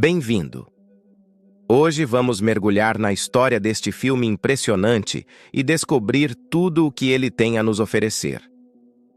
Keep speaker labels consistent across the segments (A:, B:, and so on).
A: Bem-vindo! Hoje vamos mergulhar na história deste filme impressionante e descobrir tudo o que ele tem a nos oferecer.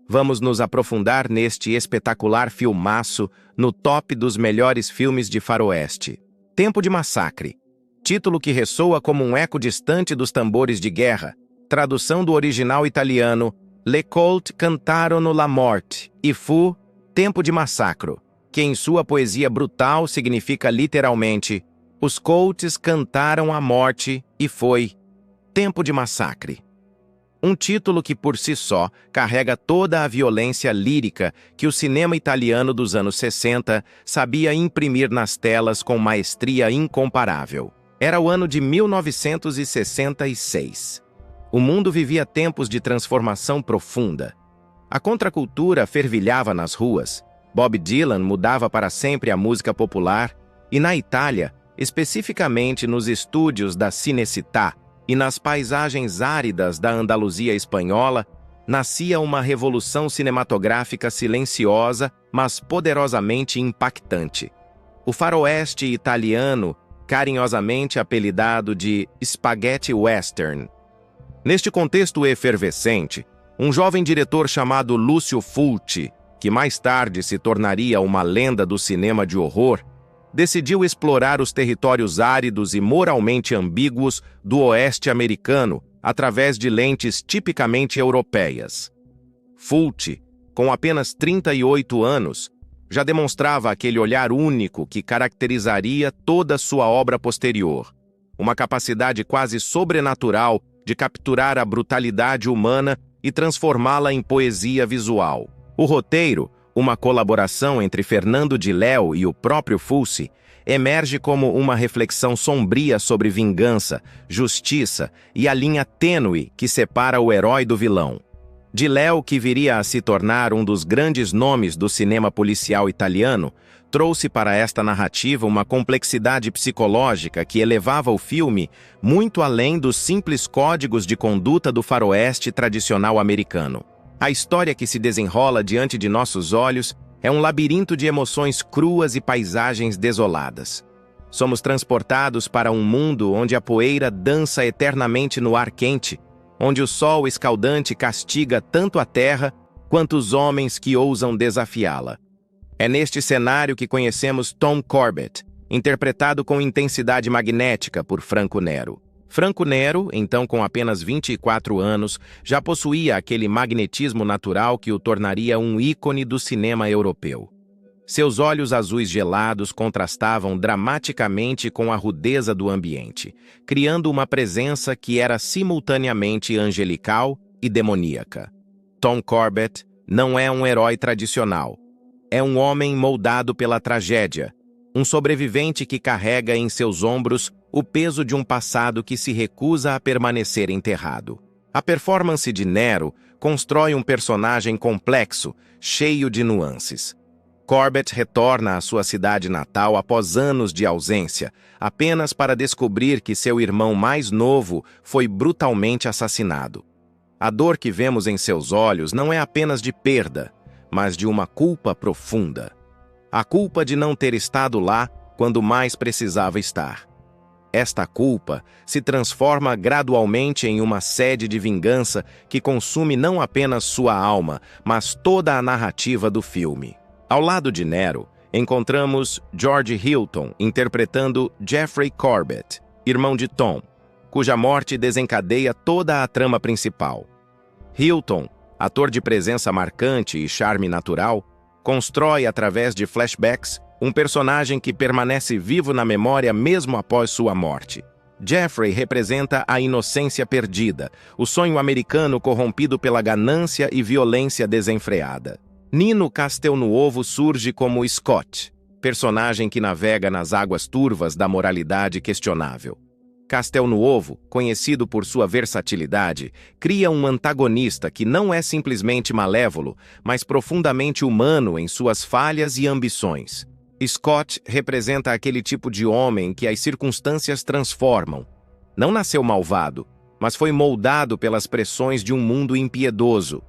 A: Vamos nos aprofundar neste espetacular filmaço no top dos melhores filmes de faroeste. Tempo de Massacre. Título que ressoa como um eco distante dos tambores de guerra. Tradução do original italiano Le Colt cantarono la morte e fu Tempo de Massacro, que em sua poesia brutal significa literalmente Os Colts cantaram a morte e foi Tempo de Massacre. Um título que por si só carrega toda a violência lírica que o cinema italiano dos anos 60 sabia imprimir nas telas com maestria incomparável. Era o ano de 1966. O mundo vivia tempos de transformação profunda. A contracultura fervilhava nas ruas, Bob Dylan mudava para sempre a música popular e na Itália, especificamente nos estúdios da Cinecittà e nas paisagens áridas da Andaluzia espanhola, nascia uma revolução cinematográfica silenciosa, mas poderosamente impactante. O faroeste italiano, carinhosamente apelidado de Spaghetti Western. Neste contexto efervescente, um jovem diretor chamado Lucio Fulci, que mais tarde se tornaria uma lenda do cinema de horror, decidiu explorar os territórios áridos e moralmente ambíguos do oeste americano através de lentes tipicamente europeias. Fulci, com apenas 38 anos, já demonstrava aquele olhar único que caracterizaria toda sua obra posterior, uma capacidade quase sobrenatural de capturar a brutalidade humana e transformá-la em poesia visual. O roteiro, uma colaboração entre Fernando Di Leo e o próprio Fulci, emerge como uma reflexão sombria sobre vingança, justiça e a linha tênue que separa o herói do vilão. Di Leo, que viria a se tornar um dos grandes nomes do cinema policial italiano, trouxe para esta narrativa uma complexidade psicológica que elevava o filme muito além dos simples códigos de conduta do faroeste tradicional americano. A história que se desenrola diante de nossos olhos é um labirinto de emoções cruas e paisagens desoladas. Somos transportados para um mundo onde a poeira dança eternamente no ar quente, onde o sol escaldante castiga tanto a terra quanto os homens que ousam desafiá-la. É neste cenário que conhecemos Tom Corbett, interpretado com intensidade magnética por Franco Nero. Franco Nero, então com apenas 24 anos, já possuía aquele magnetismo natural que o tornaria um ícone do cinema europeu. Seus olhos azuis gelados contrastavam dramaticamente com a rudeza do ambiente, criando uma presença que era simultaneamente angelical e demoníaca. Tom Corbett não é um herói tradicional. É um homem moldado pela tragédia, um sobrevivente que carrega em seus ombros o peso de um passado que se recusa a permanecer enterrado. A performance de Nero constrói um personagem complexo, cheio de nuances. Corbett retorna à sua cidade natal após anos de ausência, apenas para descobrir que seu irmão mais novo foi brutalmente assassinado. A dor que vemos em seus olhos não é apenas de perda, mas de uma culpa profunda. A culpa de não ter estado lá quando mais precisava estar. Esta culpa se transforma gradualmente em uma sede de vingança que consome não apenas sua alma, mas toda a narrativa do filme. Ao lado de Nero, encontramos George Hilton interpretando Jeffrey Corbett, irmão de Tom, cuja morte desencadeia toda a trama principal. Hilton, ator de presença marcante e charme natural, constrói através de flashbacks um personagem que permanece vivo na memória mesmo após sua morte. Jeffrey representa a inocência perdida, o sonho americano corrompido pela ganância e violência desenfreada. Nino Castelnuovo surge como Scott, personagem que navega nas águas turvas da moralidade questionável. Castelnuovo, conhecido por sua versatilidade, cria um antagonista que não é simplesmente malévolo, mas profundamente humano em suas falhas e ambições. Scott representa aquele tipo de homem que as circunstâncias transformam. Não nasceu malvado, mas foi moldado pelas pressões de um mundo impiedoso.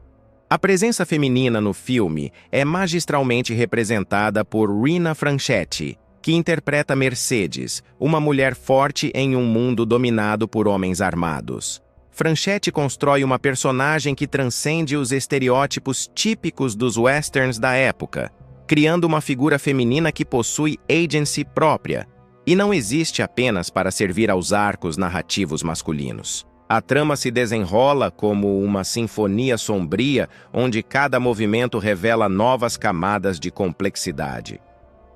A: A presença feminina no filme é magistralmente representada por Rina Franchetti, que interpreta Mercedes, uma mulher forte em um mundo dominado por homens armados. Franchetti constrói uma personagem que transcende os estereótipos típicos dos westerns da época, criando uma figura feminina que possui agency própria, e não existe apenas para servir aos arcos narrativos masculinos. A trama se desenrola como uma sinfonia sombria, onde cada movimento revela novas camadas de complexidade.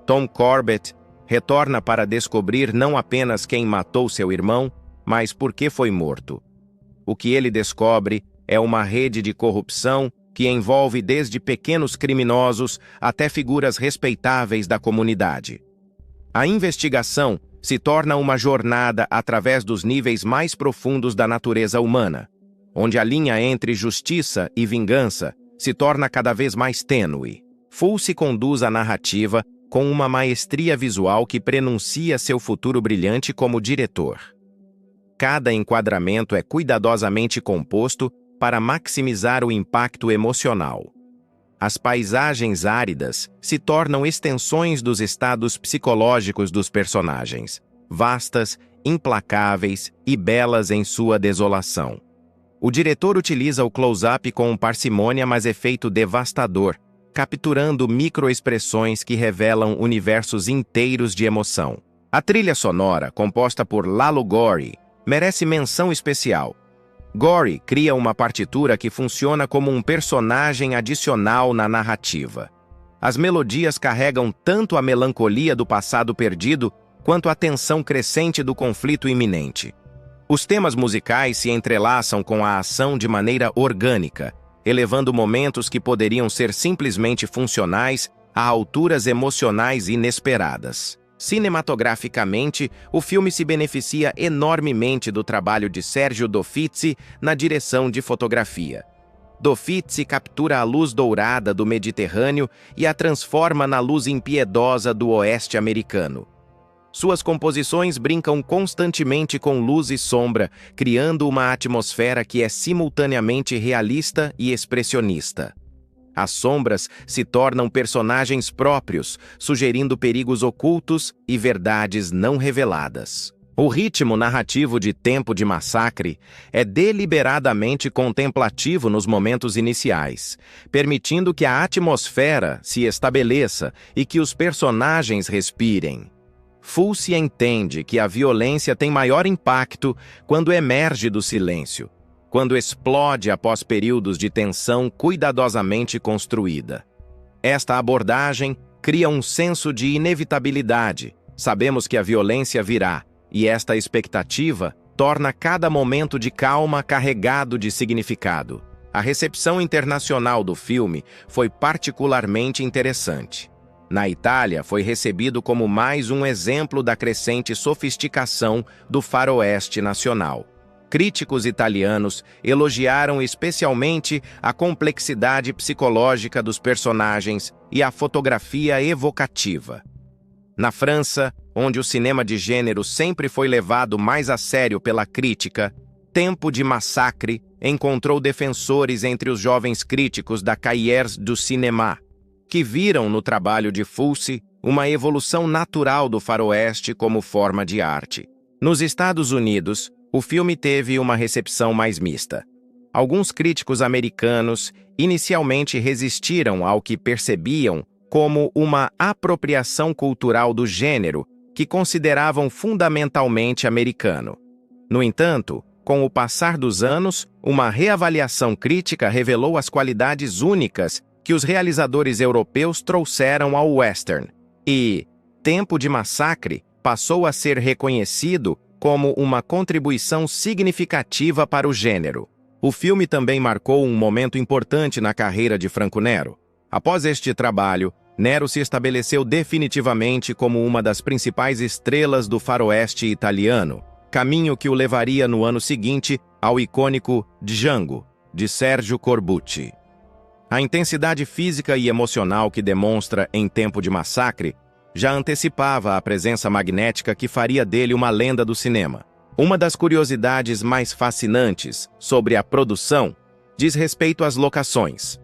A: Tom Corbett retorna para descobrir não apenas quem matou seu irmão, mas por que foi morto. O que ele descobre é uma rede de corrupção que envolve desde pequenos criminosos até figuras respeitáveis da comunidade. A investigação se torna uma jornada através dos níveis mais profundos da natureza humana, onde a linha entre justiça e vingança se torna cada vez mais tênue. Fulci conduz a narrativa com uma maestria visual que prenuncia seu futuro brilhante como diretor. Cada enquadramento é cuidadosamente composto para maximizar o impacto emocional. As paisagens áridas se tornam extensões dos estados psicológicos dos personagens, vastas, implacáveis e belas em sua desolação. O diretor utiliza o close-up com parcimônia, mas efeito devastador, capturando microexpressões que revelam universos inteiros de emoção. A trilha sonora, composta por Lalo Gori, merece menção especial. Gori cria uma partitura que funciona como um personagem adicional na narrativa. As melodias carregam tanto a melancolia do passado perdido quanto a tensão crescente do conflito iminente. Os temas musicais se entrelaçam com a ação de maneira orgânica, elevando momentos que poderiam ser simplesmente funcionais a alturas emocionais inesperadas. Cinematograficamente, o filme se beneficia enormemente do trabalho de Sergio Dofizzi na direção de fotografia. Dofizzi captura a luz dourada do Mediterrâneo e a transforma na luz impiedosa do oeste americano. Suas composições brincam constantemente com luz e sombra, criando uma atmosfera que é simultaneamente realista e expressionista. As sombras se tornam personagens próprios, sugerindo perigos ocultos e verdades não reveladas. O ritmo narrativo de Tempo de Massacre é deliberadamente contemplativo nos momentos iniciais, permitindo que a atmosfera se estabeleça e que os personagens respirem. Fulci entende que a violência tem maior impacto quando emerge do silêncio, quando explode após períodos de tensão cuidadosamente construída. Esta abordagem cria um senso de inevitabilidade. Sabemos que a violência virá, e esta expectativa torna cada momento de calma carregado de significado. A recepção internacional do filme foi particularmente interessante. Na Itália, foi recebido como mais um exemplo da crescente sofisticação do faroeste nacional. Críticos italianos elogiaram especialmente a complexidade psicológica dos personagens e a fotografia evocativa. Na França, onde o cinema de gênero sempre foi levado mais a sério pela crítica, Tempo de Massacre encontrou defensores entre os jovens críticos da Cahiers du Cinéma, que viram no trabalho de Fulci uma evolução natural do faroeste como forma de arte. Nos Estados Unidos, o filme teve uma recepção mais mista. Alguns críticos americanos inicialmente resistiram ao que percebiam como uma apropriação cultural do gênero que consideravam fundamentalmente americano. No entanto, com o passar dos anos, uma reavaliação crítica revelou as qualidades únicas que os realizadores europeus trouxeram ao western, e Tempo de Massacre passou a ser reconhecido como uma contribuição significativa para o gênero. O filme também marcou um momento importante na carreira de Franco Nero. Após este trabalho, Nero se estabeleceu definitivamente como uma das principais estrelas do faroeste italiano, caminho que o levaria no ano seguinte ao icônico Django, de Sergio Corbucci. A intensidade física e emocional que demonstra em Tempo de Massacre já antecipava a presença magnética que faria dele uma lenda do cinema. Uma das curiosidades mais fascinantes sobre a produção diz respeito às locações.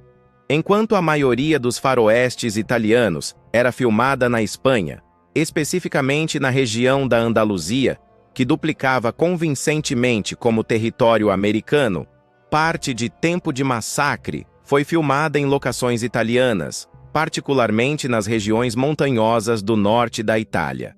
A: Enquanto a maioria dos faroestes italianos era filmada na Espanha, especificamente na região da Andaluzia, que duplicava convincentemente como território americano. Parte de Tempo de Massacre foi filmada em locações italianas, particularmente nas regiões montanhosas do norte da Itália.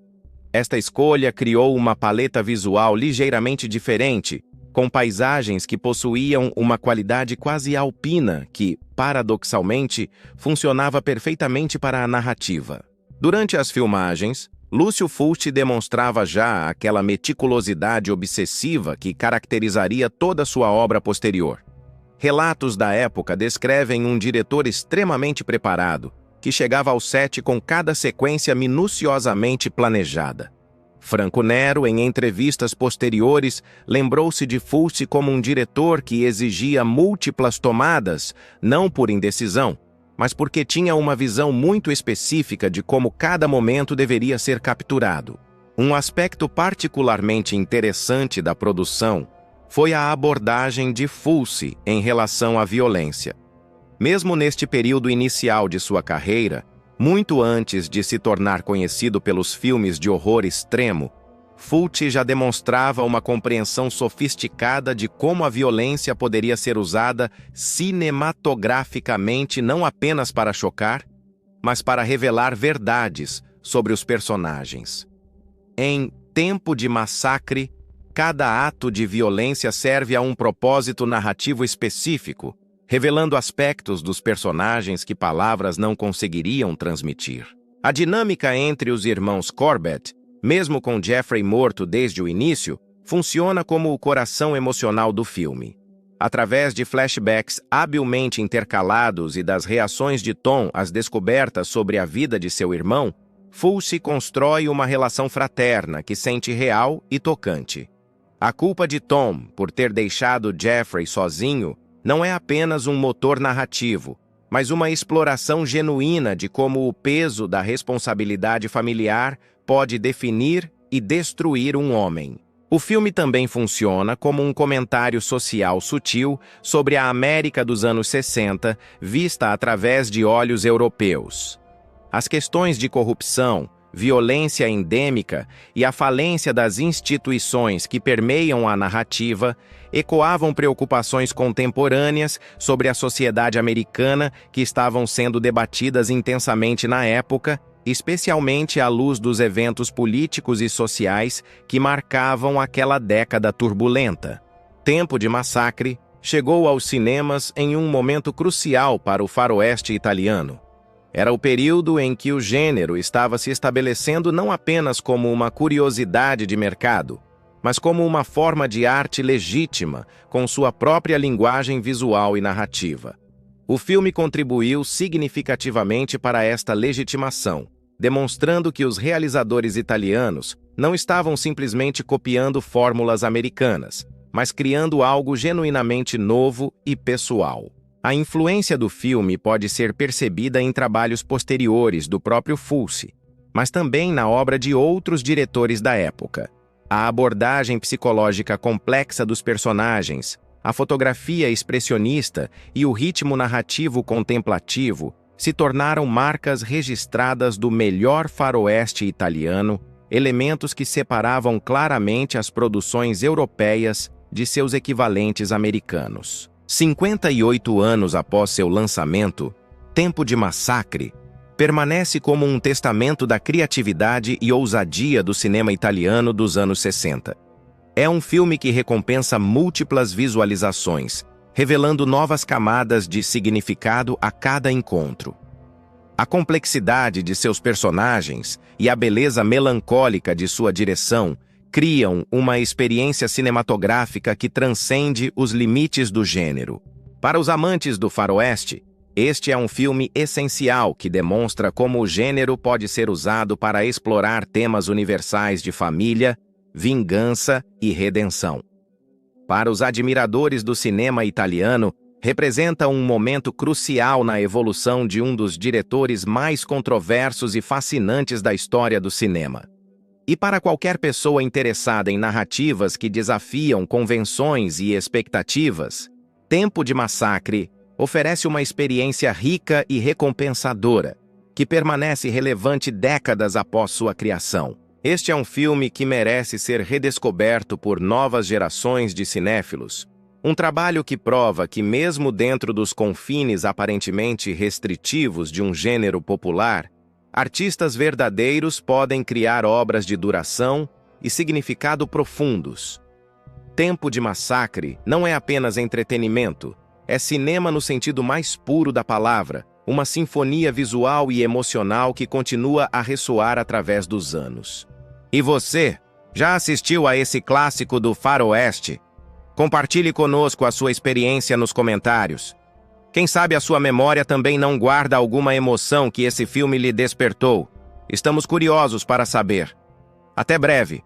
A: Esta escolha criou uma paleta visual ligeiramente diferente, com paisagens que possuíam uma qualidade quase alpina que, paradoxalmente, funcionava perfeitamente para a narrativa. Durante as filmagens, Lúcio Fulci demonstrava já aquela meticulosidade obsessiva que caracterizaria toda sua obra posterior. Relatos da época descrevem um diretor extremamente preparado, que chegava ao set com cada sequência minuciosamente planejada. Franco Nero, em entrevistas posteriores, lembrou-se de Fulci como um diretor que exigia múltiplas tomadas, não por indecisão, mas porque tinha uma visão muito específica de como cada momento deveria ser capturado. Um aspecto particularmente interessante da produção foi a abordagem de Fulci em relação à violência. Mesmo neste período inicial de sua carreira, muito antes de se tornar conhecido pelos filmes de horror extremo, Fulci já demonstrava uma compreensão sofisticada de como a violência poderia ser usada cinematograficamente não apenas para chocar, mas para revelar verdades sobre os personagens. Em Tempo de Massacre, cada ato de violência serve a um propósito narrativo específico, revelando aspectos dos personagens que palavras não conseguiriam transmitir. A dinâmica entre os irmãos Corbett, mesmo com Jeffrey morto desde o início, funciona como o coração emocional do filme. Através de flashbacks habilmente intercalados e das reações de Tom às descobertas sobre a vida de seu irmão, Fulci constrói uma relação fraterna que sente real e tocante. A culpa de Tom por ter deixado Jeffrey sozinho não é apenas um motor narrativo, mas uma exploração genuína de como o peso da responsabilidade familiar pode definir e destruir um homem. O filme também funciona como um comentário social sutil sobre a América dos anos 60, vista através de olhos europeus. As questões de corrupção, violência endêmica e a falência das instituições que permeiam a narrativa ecoavam preocupações contemporâneas sobre a sociedade americana que estavam sendo debatidas intensamente na época, especialmente à luz dos eventos políticos e sociais que marcavam aquela década turbulenta. Tempo de Massacre chegou aos cinemas em um momento crucial para o faroeste italiano. Era o período em que o gênero estava se estabelecendo não apenas como uma curiosidade de mercado, mas como uma forma de arte legítima, com sua própria linguagem visual e narrativa. O filme contribuiu significativamente para esta legitimação, demonstrando que os realizadores italianos não estavam simplesmente copiando fórmulas americanas, mas criando algo genuinamente novo e pessoal. A influência do filme pode ser percebida em trabalhos posteriores do próprio Fulci, mas também na obra de outros diretores da época. A abordagem psicológica complexa dos personagens, a fotografia expressionista e o ritmo narrativo contemplativo se tornaram marcas registradas do melhor faroeste italiano, elementos que separavam claramente as produções europeias de seus equivalentes americanos. 58 anos após seu lançamento, Tempo de Massacre permanece como um testamento da criatividade e ousadia do cinema italiano dos anos 60. É um filme que recompensa múltiplas visualizações, revelando novas camadas de significado a cada encontro. A complexidade de seus personagens e a beleza melancólica de sua direção criam uma experiência cinematográfica que transcende os limites do gênero. Para os amantes do faroeste, este é um filme essencial que demonstra como o gênero pode ser usado para explorar temas universais de família, vingança e redenção. Para os admiradores do cinema italiano, representa um momento crucial na evolução de um dos diretores mais controversos e fascinantes da história do cinema. E para qualquer pessoa interessada em narrativas que desafiam convenções e expectativas, Tempo de Massacre oferece uma experiência rica e recompensadora, que permanece relevante décadas após sua criação. Este é um filme que merece ser redescoberto por novas gerações de cinéfilos. Um trabalho que prova que, mesmo dentro dos confines aparentemente restritivos de um gênero popular, artistas verdadeiros podem criar obras de duração e significado profundos. Tempo de Massacre não é apenas entretenimento, é cinema no sentido mais puro da palavra, uma sinfonia visual e emocional que continua a ressoar através dos anos. E você, já assistiu a esse clássico do faroeste? Compartilhe conosco a sua experiência nos comentários. Quem sabe a sua memória também não guarda alguma emoção que esse filme lhe despertou. Estamos curiosos para saber. Até breve!